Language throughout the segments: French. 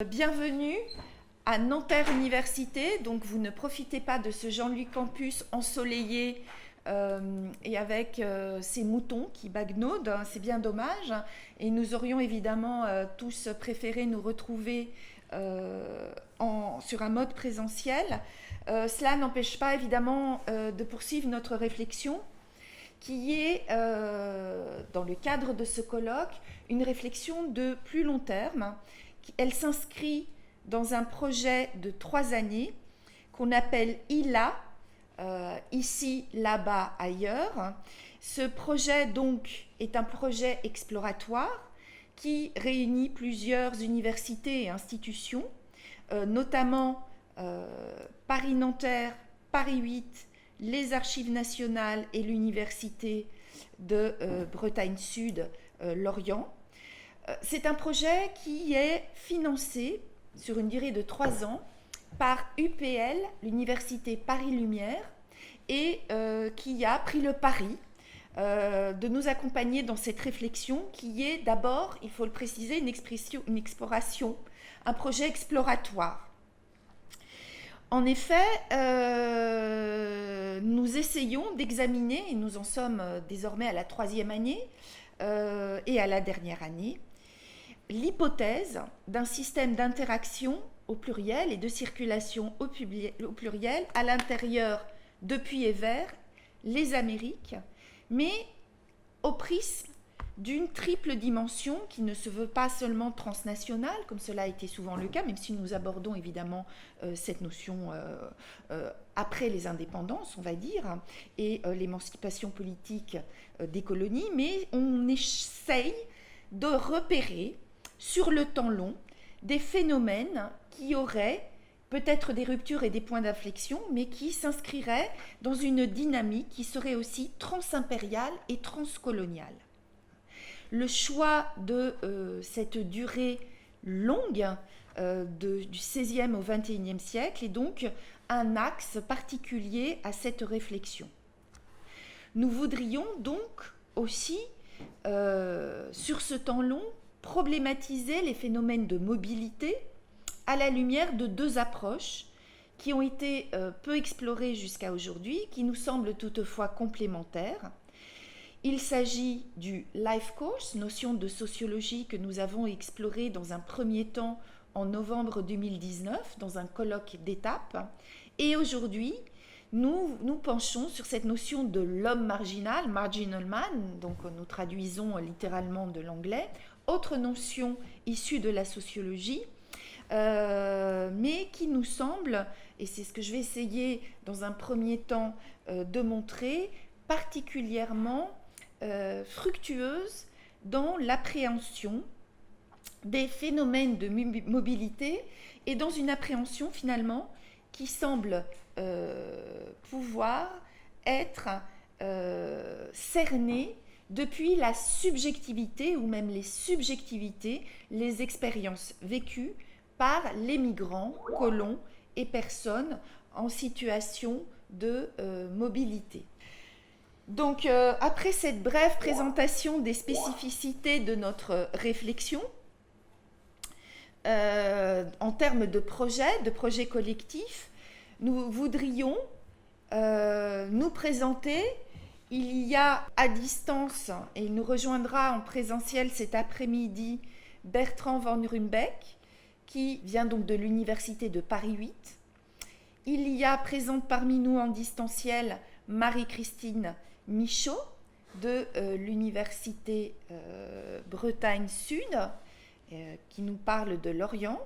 Bienvenue à Nanterre Université. Donc vous ne profitez pas de ce Jean-Louis Campus ensoleillé et avec ces moutons qui bagnaudent, hein, c'est bien dommage. Et nous aurions évidemment tous préféré nous retrouver sur un mode présentiel. Cela n'empêche pas évidemment de poursuivre notre réflexion qui est, dans le cadre de ce colloque, une réflexion de plus long terme. Elle s'inscrit dans un projet de 3 années qu'on appelle ILA, ici, là-bas, ailleurs. Ce projet donc est un projet exploratoire qui réunit plusieurs universités et institutions, notamment Paris-Nanterre, Paris 8, les Archives nationales et l'Université de Bretagne Sud, Lorient. C'est un projet qui est financé sur une durée de 3 ans par UPL, l'Université Paris Lumière, et qui a pris le pari de nous accompagner dans cette réflexion qui est d'abord, il faut le préciser, une exploration, un projet exploratoire. En effet, nous essayons d'examiner, et nous en sommes désormais à la 3e année et à la dernière année, l'hypothèse d'un système d'interaction au pluriel et de circulation au pluriel à l'intérieur, depuis et vers, les Amériques, mais au prisme d'une triple dimension qui ne se veut pas seulement transnationale, comme cela a été souvent le cas, même si nous abordons évidemment cette notion après les indépendances, on va dire, et l'émancipation politique des colonies, mais on essaye de repérer sur le temps long des phénomènes qui auraient peut-être des ruptures et des points d'inflexion, mais qui s'inscriraient dans une dynamique qui serait aussi transimpériale et transcoloniale. Le choix de cette durée longue du XVIe au XXIe siècle est donc un axe particulier à cette réflexion. Nous voudrions donc aussi, sur ce temps long, problématiser les phénomènes de mobilité à la lumière de 2 approches qui ont été peu explorées jusqu'à aujourd'hui, qui nous semblent toutefois complémentaires. Il s'agit du life course, notion de sociologie que nous avons explorée dans un premier temps en novembre 2019 dans un colloque d'étape. Et aujourd'hui, nous penchons sur cette notion de l'homme marginal, marginal man, donc nous traduisons littéralement de l'anglais, autre notion issue de la sociologie, mais qui nous semble, et c'est ce que je vais essayer dans un premier temps de montrer, particulièrement fructueuse dans l'appréhension des phénomènes de mobilité et dans une appréhension finalement qui semble pouvoir être cernée depuis la subjectivité ou même les subjectivités, les expériences vécues par les migrants, colons et personnes en situation de mobilité. Donc, après cette brève présentation des spécificités de notre réflexion, en termes de projet collectif, nous voudrions nous présenter. Il y a à distance, et il nous rejoindra en présentiel cet après-midi, Bertrand Van Ruymbeck, qui vient donc de l'Université de Paris 8. Il y a présente parmi nous en distanciel Marie-Christine Michaud de l'Université Bretagne Sud, qui nous parle de Lorient.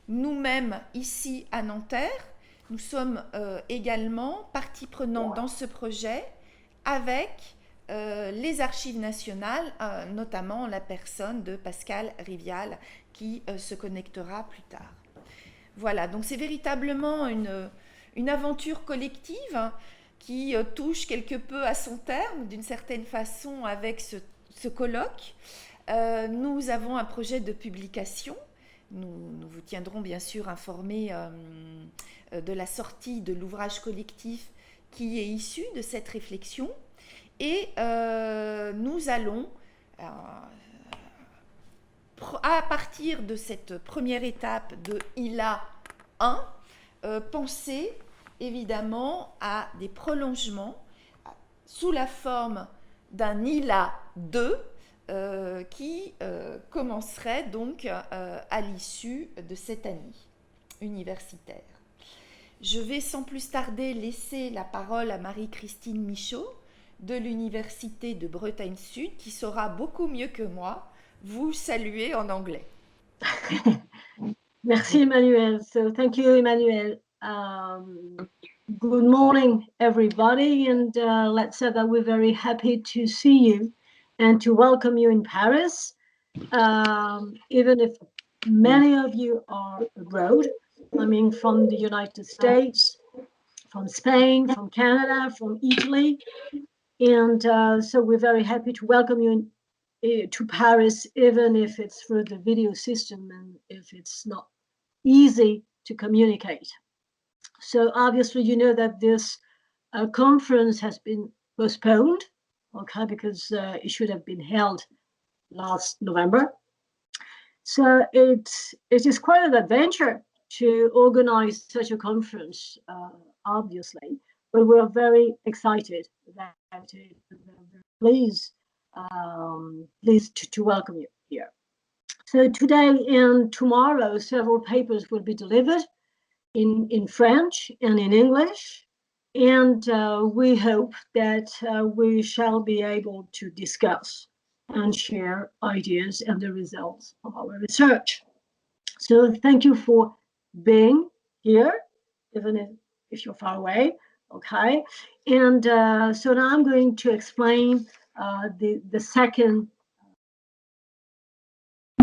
Nous-mêmes, ici à Nanterre, nous sommes également partie prenante dans ce projet avec les Archives nationales, notamment la personne de Pascal Rivial, qui se connectera plus tard. Voilà, donc c'est véritablement une aventure collective qui touche quelque peu à son terme, d'une certaine façon, avec ce colloque. Nous avons un projet de publication. Nous vous tiendrons bien sûr informés de la sortie de l'ouvrage collectif qui est issu de cette réflexion. Et nous allons à partir de cette première étape de ILA 1, penser évidemment à des prolongements sous la forme d'un ILA 2 qui commencerait donc à l'issue de cette année universitaire. Je vais sans plus tarder laisser la parole à Marie-Christine Michaud de l'Université de Bretagne Sud qui saura beaucoup mieux que moi vous saluer en anglais. Merci Emmanuel. So thank you Emmanuel. Good morning everybody, and let's say that we're very happy to see you and to welcome you in Paris, even if many of you are abroad, I mean from the United States, from Spain, from Canada, from Italy, and so we're very happy to welcome you to Paris, even if it's through the video system and if it's not easy to communicate. So obviously you know that this conference has been postponed, okay, because it should have been held last November. So it is quite an adventure to organize such a conference, obviously, but we're very excited about it. Pleased to welcome you here. So today and tomorrow, several papers will be delivered in French and in English, and we hope that we shall be able to discuss and share ideas and the results of our research. So thank you for being here, even if you're far away, okay? And so now I'm going to explain the second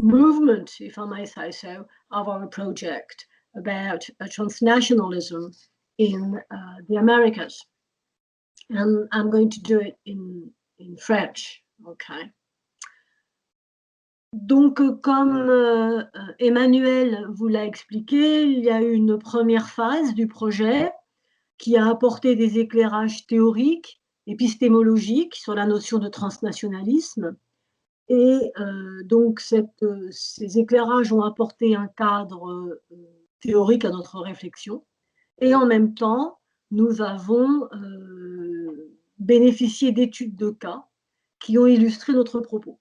movement, if I may say so, of our project about transnationalism in the Americas. And I'm going to do it in French, okay? Donc, comme Emmanuel vous l'a expliqué, il y a eu une première phase du projet qui a apporté des éclairages théoriques, épistémologiques sur la notion de transnationalisme. Et donc, ces éclairages ont apporté un cadre théorique à notre réflexion. Et en même temps, nous avons bénéficié d'études de cas qui ont illustré notre propos.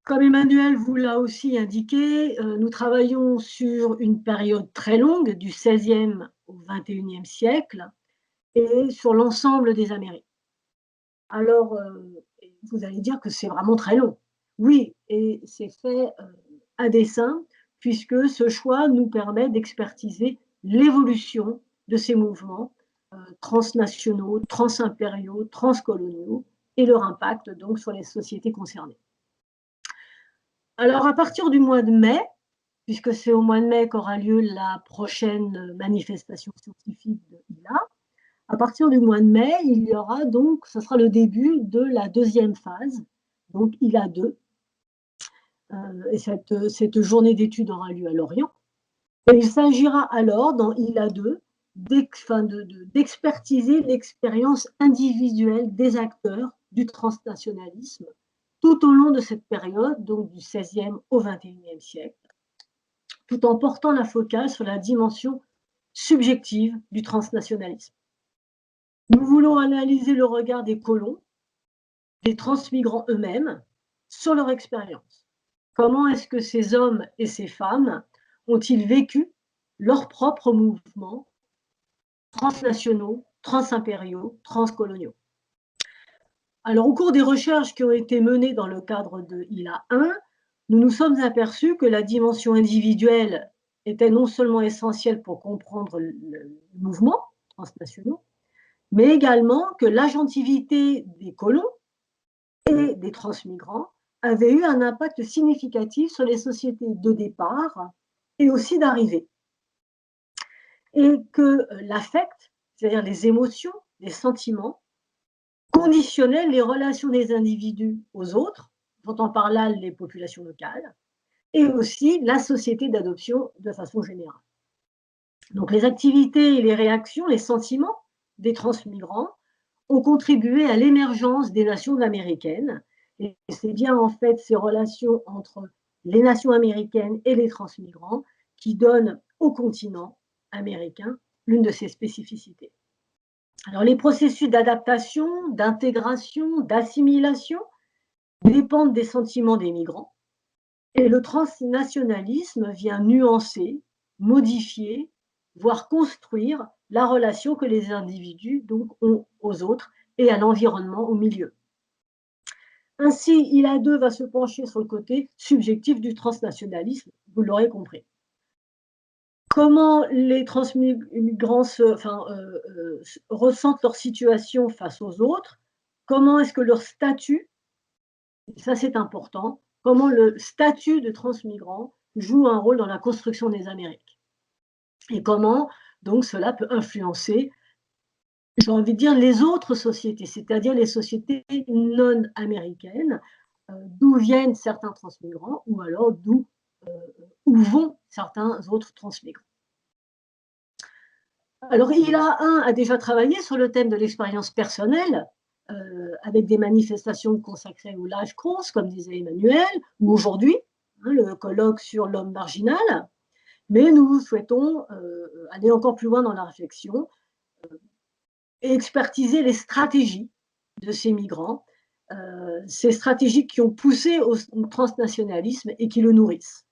Comme Emmanuel vous l'a aussi indiqué, nous travaillons sur une période très longue, du XVIe au XXIe siècle, et sur l'ensemble des Amériques. Alors, vous allez dire que c'est vraiment très long. Oui, et c'est fait à dessein, puisque ce choix nous permet d'expertiser l'évolution de ces mouvements transnationaux, transimpériaux, transcoloniaux, et leur impact donc sur les sociétés concernées. Alors, à partir du mois de mai, puisque c'est au mois de mai qu'aura lieu la prochaine manifestation scientifique de ILA, à partir du mois de mai, il y aura donc, ce sera le début de la deuxième phase, donc ILA 2. Et cette journée d'études aura lieu à Lorient. Et il s'agira alors, dans ILA 2, d'expertiser l'expérience individuelle des acteurs du transnationalisme tout au long de cette période, donc du XVIe au XXIe siècle, tout en portant la focale sur la dimension subjective du transnationalisme. Nous voulons analyser le regard des colons, des transmigrants eux-mêmes, sur leur expérience. Comment est-ce que ces hommes et ces femmes ont-ils vécu leurs propres mouvements transnationaux, transimpériaux, transcoloniaux? Alors, au cours des recherches qui ont été menées dans le cadre de ILA 1, nous nous sommes aperçus que la dimension individuelle était non seulement essentielle pour comprendre le mouvement transnationaux, mais également que l'agentivité des colons et des transmigrants avait eu un impact significatif sur les sociétés de départ et aussi d'arrivée. Et que l'affect, c'est-à-dire les émotions, les sentiments, conditionnaient les relations des individus aux autres, j'entends par là les populations locales, et aussi la société d'adoption de façon générale. Donc les activités et les réactions, les sentiments des transmigrants ont contribué à l'émergence des nations américaines Et c'est bien en fait ces relations entre les nations américaines et les transmigrants qui donnent au continent américain l'une de ses spécificités. Alors les processus d'adaptation, d'intégration, d'assimilation dépendent des sentiments des migrants et le transnationalisme vient nuancer, modifier, voire construire la relation que les individus donc, ont aux autres et à l'environnement au milieu. Ainsi, ILA2 va se pencher sur le côté subjectif du transnationalisme, vous l'aurez compris. Comment les transmigrants ressentent leur situation face aux autres? Comment est-ce que leur statut, ça c'est important, comment le statut de transmigrant joue un rôle dans la construction des Amériques? Et comment donc cela peut influencer, j'ai envie de dire, les autres sociétés, c'est-à-dire les sociétés non américaines, d'où viennent certains transmigrants ou alors où vont certains autres transmigrants. Alors, ILA1 a déjà travaillé sur le thème de l'expérience personnelle, avec des manifestations consacrées au Life Course, comme disait Emmanuel, ou aujourd'hui, le colloque sur l'homme marginal. Mais nous souhaitons aller encore plus loin dans la réflexion et expertiser les stratégies de ces migrants, ces stratégies qui ont poussé au transnationalisme et qui le nourrissent.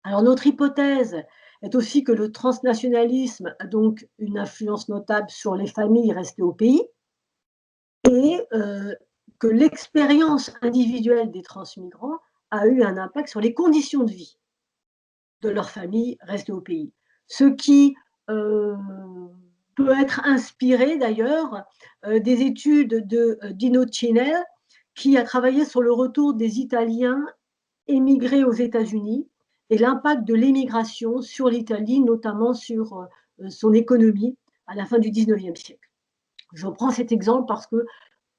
Alors, notre hypothèse est aussi que le transnationalisme a donc une influence notable sur les familles restées au pays et que l'expérience individuelle des transmigrants a eu un impact sur les conditions de vie de leurs familles restées au pays. Ce qui peut être inspiré d'ailleurs des études de Dino Chinel, qui a travaillé sur le retour des Italiens émigrés aux États-Unis et l'impact de l'émigration sur l'Italie, notamment sur son économie à la fin du XIXe siècle. Je prends cet exemple parce que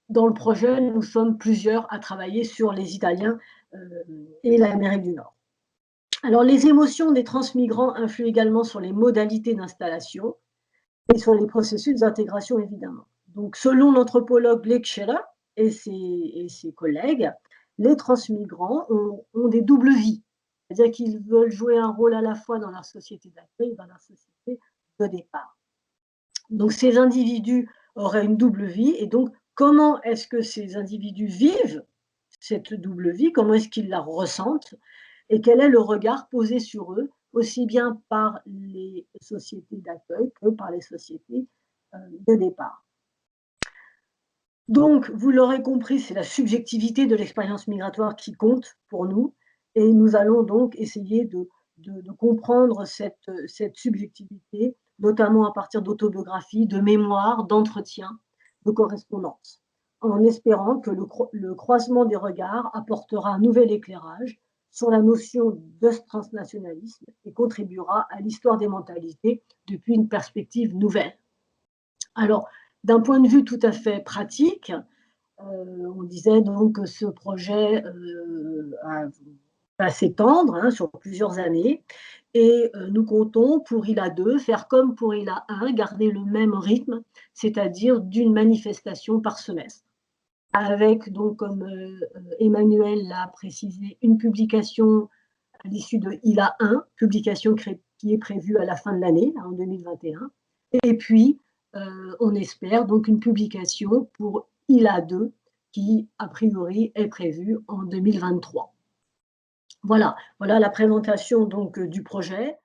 dans le projet, nous sommes plusieurs à travailler sur les Italiens et l'Amérique du Nord. Alors, les émotions des transmigrants influent également sur les modalités d'installation et sur les processus d'intégration, évidemment. Donc, selon l'anthropologue Blake Scheller et ses collègues, les transmigrants ont des doubles vies. C'est-à-dire qu'ils veulent jouer un rôle à la fois dans leur société d'accueil et dans leur société de départ. Donc, ces individus auraient une double vie. Et donc, comment est-ce que ces individus vivent cette double vie? Comment est-ce qu'ils la ressentent? Et quel est le regard posé sur eux, aussi bien par les sociétés d'accueil que par les sociétés de départ? Donc, vous l'aurez compris, c'est la subjectivité de l'expérience migratoire qui compte pour nous. Et nous allons donc essayer de comprendre cette subjectivité, notamment à partir d'autobiographies, de mémoires, d'entretiens, de correspondances, en espérant que le croisement des regards apportera un nouvel éclairage sur la notion de transnationalisme et contribuera à l'histoire des mentalités depuis une perspective nouvelle. Alors, d'un point de vue tout à fait pratique, on disait donc que ce projet va s'étendre sur plusieurs années et nous comptons pour ILA2 faire comme pour ILA1, garder le même rythme, c'est-à-dire d'une manifestation par semestre. Avec donc, comme Emmanuel l'a précisé, une publication à l'issue de ILA1, publication qui est prévue à la fin de l'année, en 2021, et puis on espère donc une publication pour ILA2 qui, a priori, est prévue en 2023. Voilà la présentation donc du projet.